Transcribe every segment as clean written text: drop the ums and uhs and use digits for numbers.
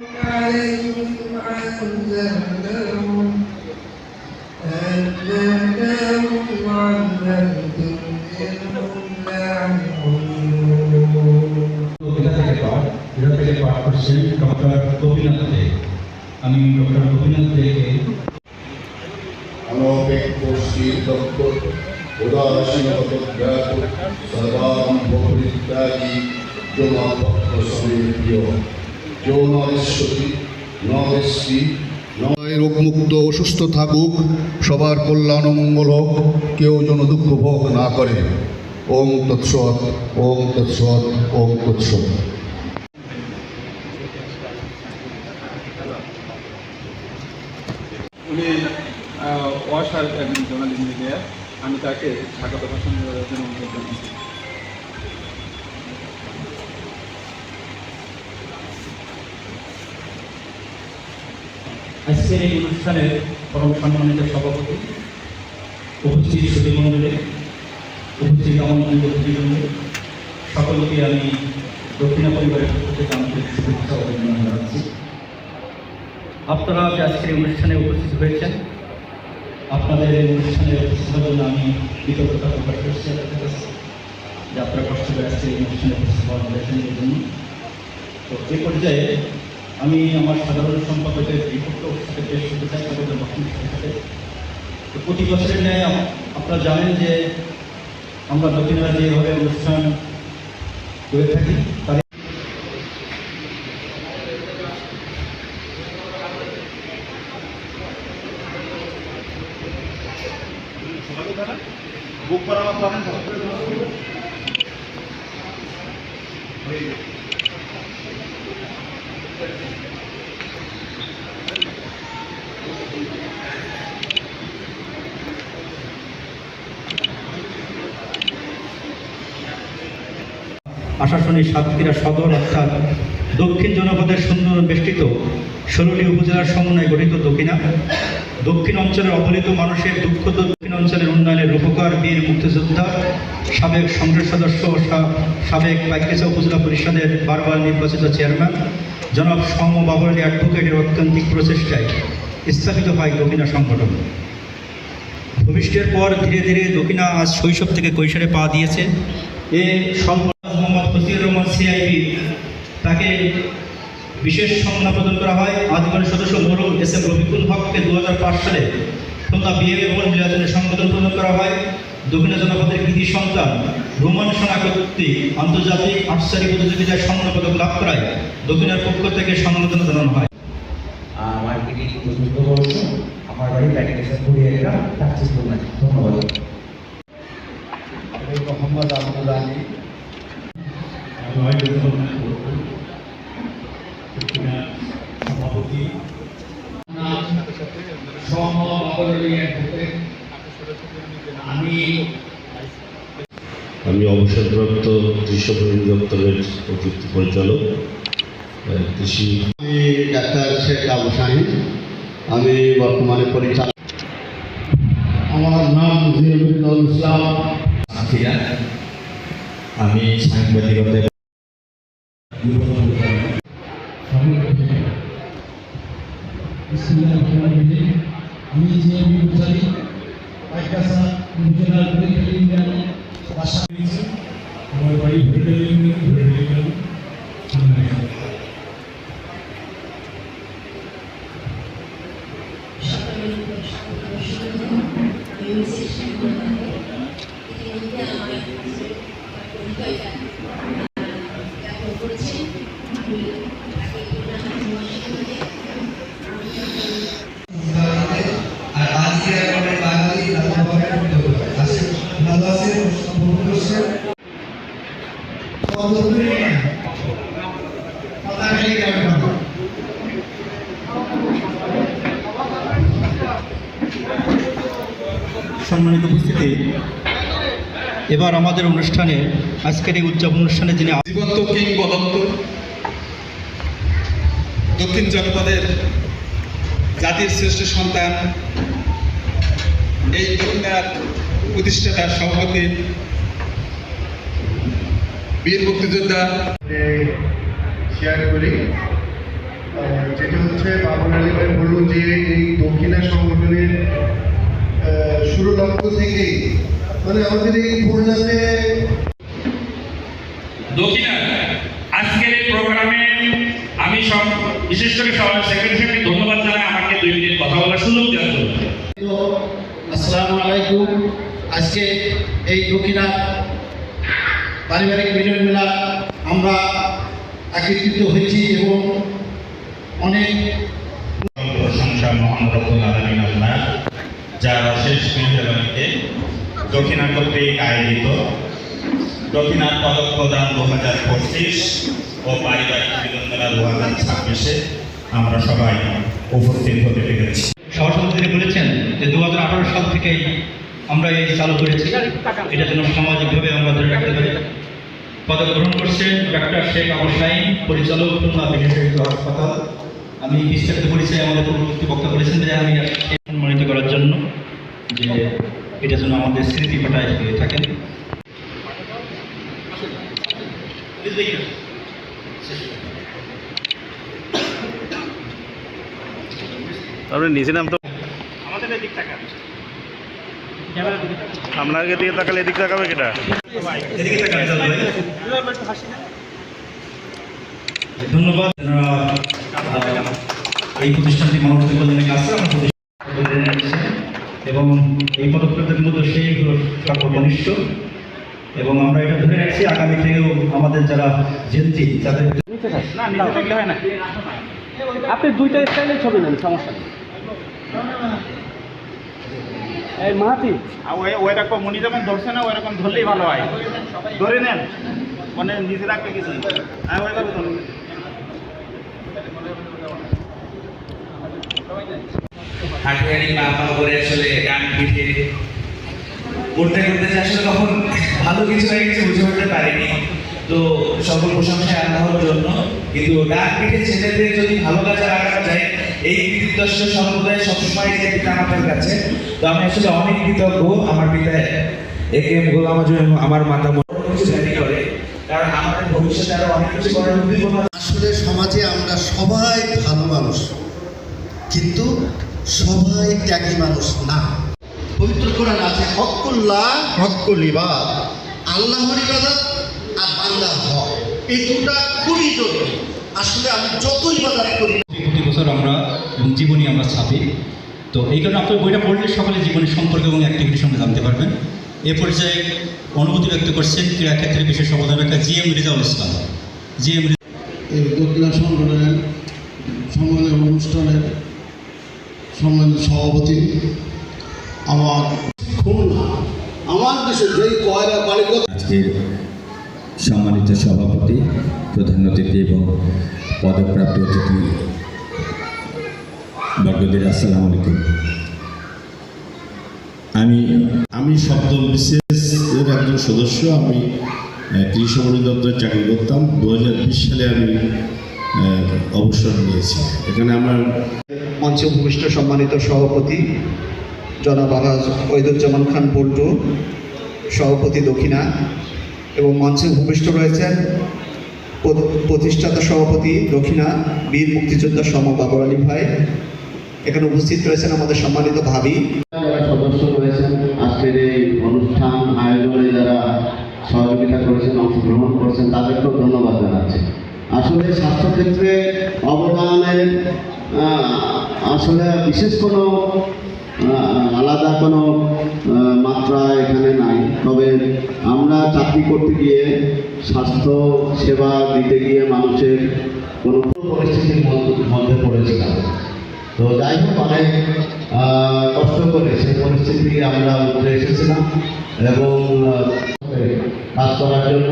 عليهم أنزلناهم علمتم إنهم পাঠ করছেন ডক্টর গোপীনাথ দে। আমি ডক্টর গোপীনাথ দেকে अनौपेक्षी तत्व उदासीन सर्वात्मपरित्यागी जो भक्त समेप्य जो नरेশ্বরী নরেশ্বরী রোগমুক্ত অসুস্থ থাকুক, সবার কল্যাণ ও মঙ্গল হোক, কেউ যেন দুঃখ ভোগ না করে। ওম তৎসৎ, ওম তৎসৎ, ওম তৎসৎ। উনি ওয়াসার একজন জোনাল ইঞ্জিনিয়ার। আমি তাকে স্বাগত ভাষণ দেওয়ার জন্য অনুরোধ জানাচ্ছি। আজকের এই অনুষ্ঠানের পরম সম্মানিত সভাপতি, উপস্থিত সুধীমণ্ডলী, উপস্থিত আমন্ত্রিত অতিথিবৃন্দ, সকলকে আমি দক্ষিণা পরিবারের পক্ষ থেকে আন্তরিক শুভেচ্ছা ও অভিনন্দন জানাচ্ছি। আপনারা যে আজকের এই অনুষ্ঠানে উপস্থিত হয়েছেন, আপনাদের এই অনুষ্ঠানে উপস্থিত হওয়ার জন্য আমি কৃতজ্ঞতা প্রকাশ করছি আপনাদের কাছে, যে আপনারা কষ্ট করে আজকের এই অনুষ্ঠানে উপস্থিত হওয়ার জন্য। তো এই পর্যায়ে আমি আমার সাধারণ সম্পাদকের রিপোর্টও সাথে পেশ করতে চাই সকলের বক্তব্যের সাথে। তো প্রতি বছরের ন্যায় আপনারা জানেন যে আমরা দক্ষিণা যেভাবে অনুষ্ঠান করে থাকি তার বুক করা পাবেন। আশাশুনি সাতক্ষীরা সদর অর্থাৎ দক্ষিণ জনপদের সুন্দর বেষ্টিত 16টি উপজেলার সমন্বয়ে গঠিত দক্ষিণা দক্ষিণ অঞ্চলের অবহেলিত মানুষের দুঃখ দক্ষিণ অঞ্চলের উন্নয়নের রূপকার বীর মুক্তিযোদ্ধা, সাবেক সংসদ সদস্য ও সাবেক পাইকেচা উপজেলা পরিষদের বারবার নির্বাচিত চেয়ারম্যান জনাব সম বাবুল অ্যাডভোকেটের অত্যন্তিক প্রচেষ্টায় স্থাপিত হয় দক্ষিণা সংগঠন। ভূমিষ্ঠের পর ধীরে ধীরে দক্ষিণা আজ শৈশব থেকে কৈশোরে পা দিয়েছে। মোহাম্মদ ফজলুর রহমান সিআইবি তাকে বিশেষ সম্মান প্রদান করা হয়। আজীবনের সদস্য মরহুম এস.এম. রফিকুল হককে 2005 সালে খুলনা বিএমএ ভবন মিলাদুন্নবী সংগঠন প্রদান করা হয়। দক্ষিণা জনপদের কৃতি সন্তান রোমান সোনা কর্তৃক আন্তর্জাতিক আর্চারি প্রতিযোগিতায় স্বর্ণপদক লাভ করায় দক্ষিণার পক্ষ থেকে সম্মাননা জানানো হয়। মার্কেটিং চতুর্থ বর্ষ, আমার বাড়ি প্যাকেটেশন পুরিয়া, ধন্যবাদ। মোহাম্মদ আব্দুল আলী, সভাপতি আমি অবসরপ্রাপ্ত কৃষি দপ্তরের অতিরিক্ত পরিচালক কৃষি। আমি ডাক্তার শেখ আবু শাহিন, আমি বর্তমানে পরিচালক। আমার নাম জিয়াউল ইসলাম। আমি সাংবাদিকতায় আমি যে বিচারি পাইকাসা উপজেলার আমার বাড়ি সম্মানিত উপস্থিতি, এবার আমাদের অনুষ্ঠানে আজকের এই উদযাপন অনুষ্ঠানে যিনি জীবন্ত কিংবদন্ত দক্ষিণ জনপদের জাতির শ্রেষ্ঠ সন্তান, এই দক্ষিণার প্রতিষ্ঠাতার সভাপতি বীর মুক্তিযোদ্ধা শেয়ার করি। এটা হচ্ছে বাবর আলী ভাই বলল যে এই দক্ষিণা সংগঠনের শুরু লক্ষ্য থেকেই মানে আমাদের এই খুলনাতে দক্ষিণা আজকের এই প্রোগ্রামে আমি সব বিশেষ করে সেক্রেটারিকে ধন্যবাদ জানাই আমাকে 2 মিনিট কথা বলার সুযোগ দেওয়ার জন্য। আসসালামু আলাইকুম। আজকে এই দক্ষিণা পারিবারিক মিলন মেলা আমরা একত্রিত হয়েছি এবং অনেক প্রশংসা মহান রব্বুল আলামিন আল্লাহ, যার অশেষ মেহেরবানিতে দক্ষিণা কর্তৃক আয়োজিত দক্ষিণার পদক প্রদান 2025 ও পারিবারিক মিলন মেলা 2026-এ আমরা সবাই উপস্থিত হতে পেরেছি। সহসভাপতি বলেছেন যে 2018 সাল থেকেই আমরা এই চালু করেছি, এটা যেন সামাজিকভাবে আমরা ধরে রাখতে পারি। পদক গ্রহণ করছেন ডক্টর শেখ আবু শাহিন, পরিচালক খুলনা বিশেষায়িত হাসপাতাল। আমি বিস্তারিত পরিচয় আমাদের পূর্ববর্তী বক্তা বলেছেন যে আমি সম্মানিত করার জন্য, যে এটা যেন আমাদের স্মৃতি পাঠায় হয়ে থাকেন। আপনি নিচে নাম তো আমাদের এদিক টাকা আপনাকে দিকে তাকালে এদিক তাকাবে কেটা? এদিকে তাকান ভাই। ধন্যবাদ। এই প্রতিষ্ঠানটি মানুষের কল্যাণে কাজ করে আমার প্রতিষ্ঠান এবং এই পদক্ষেপের মধ্যে সেই সর্বকনিষ্ঠ, এবং আমরা এটা ধরে রাখছি আগামী থেকেও আমাদের যারা জেনজি তাদের না নিচে থাকলে হয় না। আপনি দুইটা স্টাইলে ছবি নেন, সমস্যা নেই। এই মাহাতি ওইরকম উনি যেমন ধরছে না ওইরকম ধরলেই ভালো হয়। ধরে নেন, মানে নিচে রাখলে কিছু হ্যাঁ ওইভাবে ধরুন। হাঁটুয়ারি পা পা করে আসলে গান পিঠে করতে করতে যে আসলে কখন ভালো কিছু হয়ে গেছে বুঝে উঠতে পারিনি। তো সকল প্রশংসা আল্লাহর জন্য, কিন্তু ডাক পিঠে ছেলেদের যদি ভালো কাজে লাগানো যায় এই কৃতিত্ব আসলে সর্বদাই সবসময় যে পিতা আমাদের কাছে। তো আমি আসলে অনেক কৃতজ্ঞ আমার পিতা একেএম গোলাম আজম এবং আমার মাতা কিছু জানি করে, কারণ আমাদের ভবিষ্যতে আরো অনেক কিছু করার উদ্দীপনা। আসলে সমাজে আমরা সবাই ভালো মানুষ, কিন্তু সবাই ত্যাগী মানুষ না। পবিত্র কোরআন আছে হক্কুল্লাহ হক্কুল ইবাদ, আল্লাহর ইবাদত আর বান্দার হক, এই দুটা খুবই জরুরি। আসলে আমি যত ইবাদত করি প্রতি বছর আমরা এবং জীবনী আমরা ছাপি। তো এই কারণে আপনার বইটা পড়লে সকলে জীবনের সম্পর্কে এবং অ্যাক্টিভিটির সঙ্গে জানতে পারবেন। এ পর্যায়ে অনুভূতি ব্যক্ত করছেন ক্রীড়াক্ষেত্রে বিশেষ অবদানকারী জিএম রিজাউল ইসলাম। জিএম এই দক্ষিণা সংগঠনের সম্মেলন অনুষ্ঠানের সম্মানিত সভাপতি আমার খুলনা আমার দেশে যেই কয়লা বাড়ি আজকের সম্মানিত সভাপতি, প্রধান অতিথি এবং পদকপ্রাপ্ত অতিথি বর্গদের আসসালামু আলাইকুম। আমি সপ্তম বিসিএস-এর একজন সদস্য। আমি কৃষি অধিদপ্তরে চাকরি করতাম। 2020 সালে আমি অবসর নিয়েছি। এখানে আমার মঞ্চে উপবিষ্ট সম্মানিত সভাপতি জনাব আলহাজ ওয়াহিদুজ্জামান খান পল্টু, সভাপতি দক্ষিণা, এবং মঞ্চে উপবিষ্ট রয়েছেন প্রতিষ্ঠাতা সভাপতি দক্ষিণা বীর মুক্তিযোদ্ধা সম বাবর আলী ভাই। এখানে উপস্থিত রয়েছেন আমাদের সম্মানিত ভাবি, যারা সদস্য রয়েছেন, আজকের এই অনুষ্ঠান আয়োজনে যারা সহযোগিতা করেছেন, অংশগ্রহণ করেছেন, তাদেরকেও ধন্যবাদ জানাচ্ছি। আসলে স্বাস্থ্যক্ষেত্রে অবদানের আসলে বিশেষ কোনো আলাদা কোনো মাত্রা এখানে নাই। তবে আমরা চাকরি করতে গিয়ে স্বাস্থ্য সেবা দিতে গিয়ে মানুষের কোনো পরিস্থিতির মধ্যে পড়েছিলাম। তো যাই হোক, অনেক কষ্ট করে সেই পরিস্থিতি থেকে আমরা উঠে এসেছিলাম এবং কাজ করার জন্য,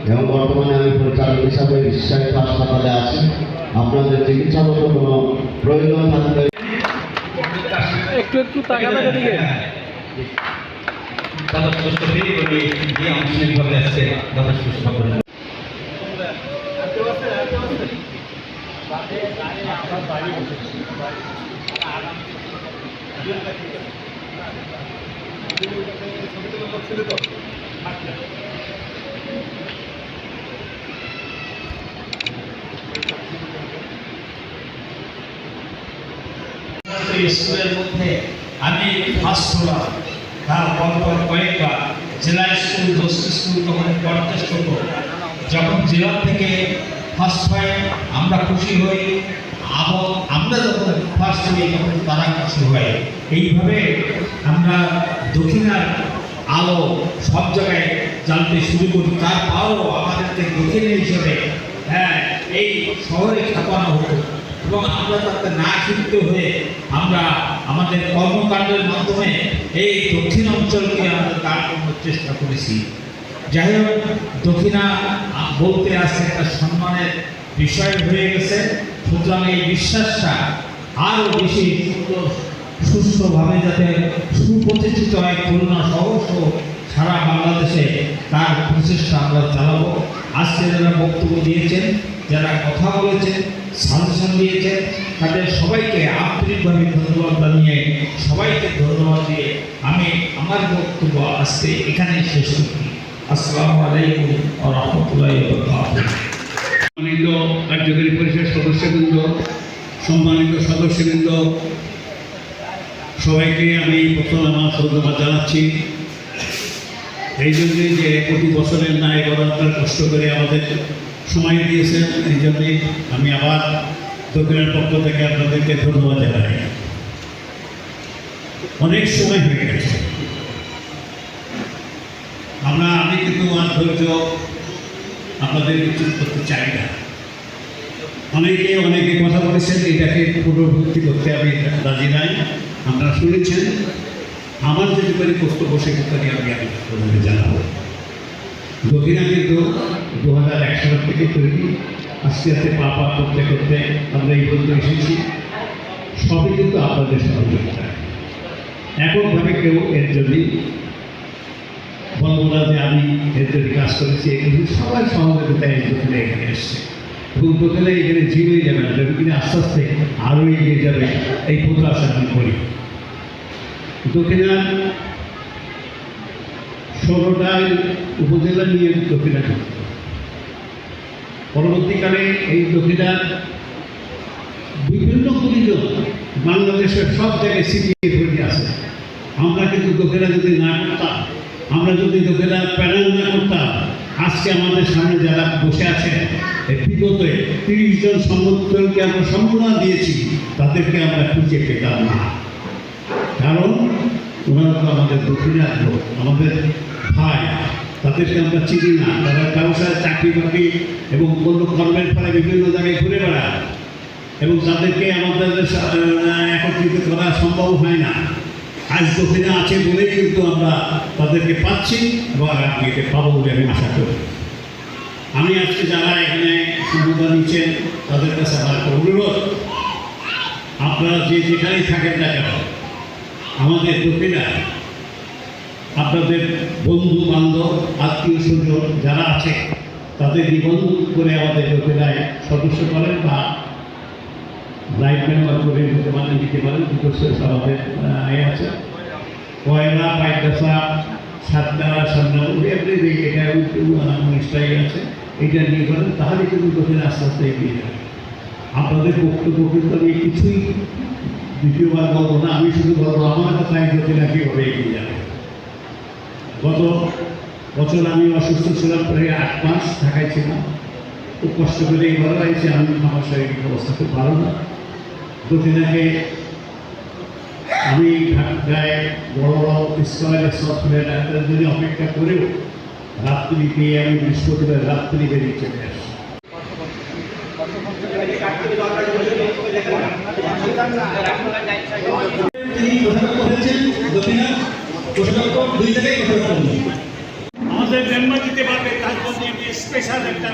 এবং বর্তমানে আমি পরিচালক হিসাবে বিশেষায়িত হাসপাতালে আছি। আপনাদের চিকিৎসাগত কোনো প্রয়োজন থাকলে একটু একটু তাকাবেন এদিকে। আনুষ্ঠানিকভাবে আজকে দাদা সুস্থ করেন। স্কুলের মধ্যে আমি ফার্স্ট হলাম, তার পরপর কয়েকবার জেলা স্কুল, দোস্ত স্কুল তখন কন্টেস্ট হতো। যখন জেলা থেকে ফার্স্ট হয় আমরা খুশি হই, আমরা যখন ফার্স্ট হই তখন তারা খুশি হয়। এইভাবে আমরা দক্ষিণার আলো সব জায়গায় জানতে শুরু করি। তারপরও আমাদেরকে দক্ষিণে হিসেবে এই শহরে ছাপানো হতো এবং আমরা তাতে না ক্ষিপ্ত হয়ে আমরা আমাদের কর্মকাণ্ডের মাধ্যমে এই দক্ষিণ অঞ্চলকে আমরা দাঁড় করানোর চেষ্টা করেছি। যাই হোক, দক্ষিণা বলতে আসছে একটা সম্মানের বিষয় হয়ে গেছে। সুতরাং এই বিশ্বাসটা আরও বেশি সুস্থভাবে যাতে সুপ্রতিষ্ঠিত হয় খুলনা সহ সারা বাংলাদেশে, তার প্রচেষ্টা আমরা চালাবো। আজকে যারা বক্তব্য দিয়েছেন, যারা কথা বলেছেন, সাজেশন দিয়েছেন, তাদের সবাইকে আন্তরিকভাবে ধন্যবাদ জানিয়ে সবাইকে ধন্যবাদ দিয়ে আমি আমার বক্তব্য আজকে এখানেই শেষ করছি। আসসালামু আলাইকুম ওয়া রাহমাতুল্লাহি ওয়া বারাকাতুহু। সম্মানিত কার্যকরী পরিষদ সদস্যবৃন্দ, সম্মানিত সদস্যবৃন্দ, সবাইকে আমি প্রথম আমার ধন্যবাদ জানাচ্ছি। এই জন্যে যে প্রতি বছরের ন্যায় আপনারা কষ্ট করে আমাদের সময় দিয়েছেন, এই জন্যে আমি আবার দক্ষিণের পক্ষ থেকে আপনাদেরকে ধন্যবাদ জানাই। অনেক সময় হয়ে গেছে, আমি কিন্তু আর ধৈর্য আপনাদের উচিত করতে চাই না। অনেকে কথা বলেছেন, এটাকে পুনরাবৃত্তি করতে আমি রাজি নাই। আপনারা শুনেছেন, আমার যদি করে বক্তব্য সেক্ষেত্রে আমি আপনাদের জানাবো। দক্ষিণা কিন্তু 2001 সাল থেকে তৈরি, আস্তে আস্তে পা করতে করতে আমরা এই পর্যন্ত এসেছি। সবই কিন্তু আপনাদের সহযোগিতা। এককভাবে কেউ এর জন্য বলবো না যে আমি এর জন্য কাজ করেছি, কিন্তু সবাই সহযোগিতায় দক্ষিণা এখানে এসছে এবং দক্ষিণা এখানে জিরোই যাবে না, দক্ষিণে আস্তে আস্তে আরও এগিয়ে যাবে, এই প্রত্যাশা আমি করি। দক্ষিণার 16টা উপজেলা নিয়ে দক্ষিণা পরবর্তীকালে এই দক্ষিণার বিভিন্ন পরিজন বাংলাদেশের সব জায়গায় সিটিয়ে ধরে আছে। আমরা কিন্তু দক্ষিণা যদি না করতাম, আমরা যদি দক্ষিণা প্যানেল না করতাম, আজকে আমাদের সামনে যারা বসে আছেন, বিগত 30 জন সংগঠনকে আমরা সম্মান দিয়েছি, তাদেরকে আমরা খুঁজে পেতাম না। কারণ ওনারা তো আমাদের দক্ষিণার লোক, আমাদের ভাই, তাদেরকে আমরা চিনি না। তারা কারোর সাথে চাকরি বাকরি এবং কোনো কর্মের ফলে বিভিন্ন জায়গায় ঘুরে বেড়ায় এবং তাদেরকে আমাদের একত্রিত করা সম্ভব হয় না। আজ দক্ষিণা আছে বলেই কিন্তু আমরা তাদেরকে পাচ্ছি এবং আগামীতে পাবো বলে আমি আশা করি। আমি আজকে যারা এখানে সুবিধা নিচ্ছেন তাদের কাছে আমার একটা অনুরোধ, আপনারা যে যেখানেই থাকেন না কেন, আমাদের দক্ষিণা আপনাদের বন্ধু বান্ধব আত্মীয় স্বজন যারা আছে তাদের নিবন্ধন করে আমাদের দক্ষিণায় সদস্য করেন বা লাইফ মেম্বার করে দিতে পারেন। আমাদের আছে কয়লা, পাইকাসা, সাতটা, সান্নাপুর, এভরিথিং এটা স্টাইল আছে, এটা নিয়ে করেন, তাহলে কিন্তু দক্ষিণে আস্তে আস্তে এগিয়ে যাবে। আপনাদের বক্তব্য কিন্তু আমি কিছুই দ্বিতীয়বার বলবো না, আমি শুধু বলবো আমার কথায় দক্ষিণা কীভাবে এগিয়ে যাবে। গত বছর আমি অসুস্থ ছিলাম, প্রায় 8 মাস ঢাকায় ছিলাম, খুব কষ্ট করে এইভাবে আইছি। আমি আমার শারীরিক অবস্থা খুব ভালো না। দক্ষিণাকে আমি ঢাকায় বড় স্কয়ার সফটওয়্যার ডাক্তারের জন্য অপেক্ষা করেও রাত্রি পেয়ে আমি বৃহস্পতিবার রাত্রি বেরিয়ে চলে আসি। আমাদের জন্ম দিতে পারবে তার জন্য স্পেশাল একটা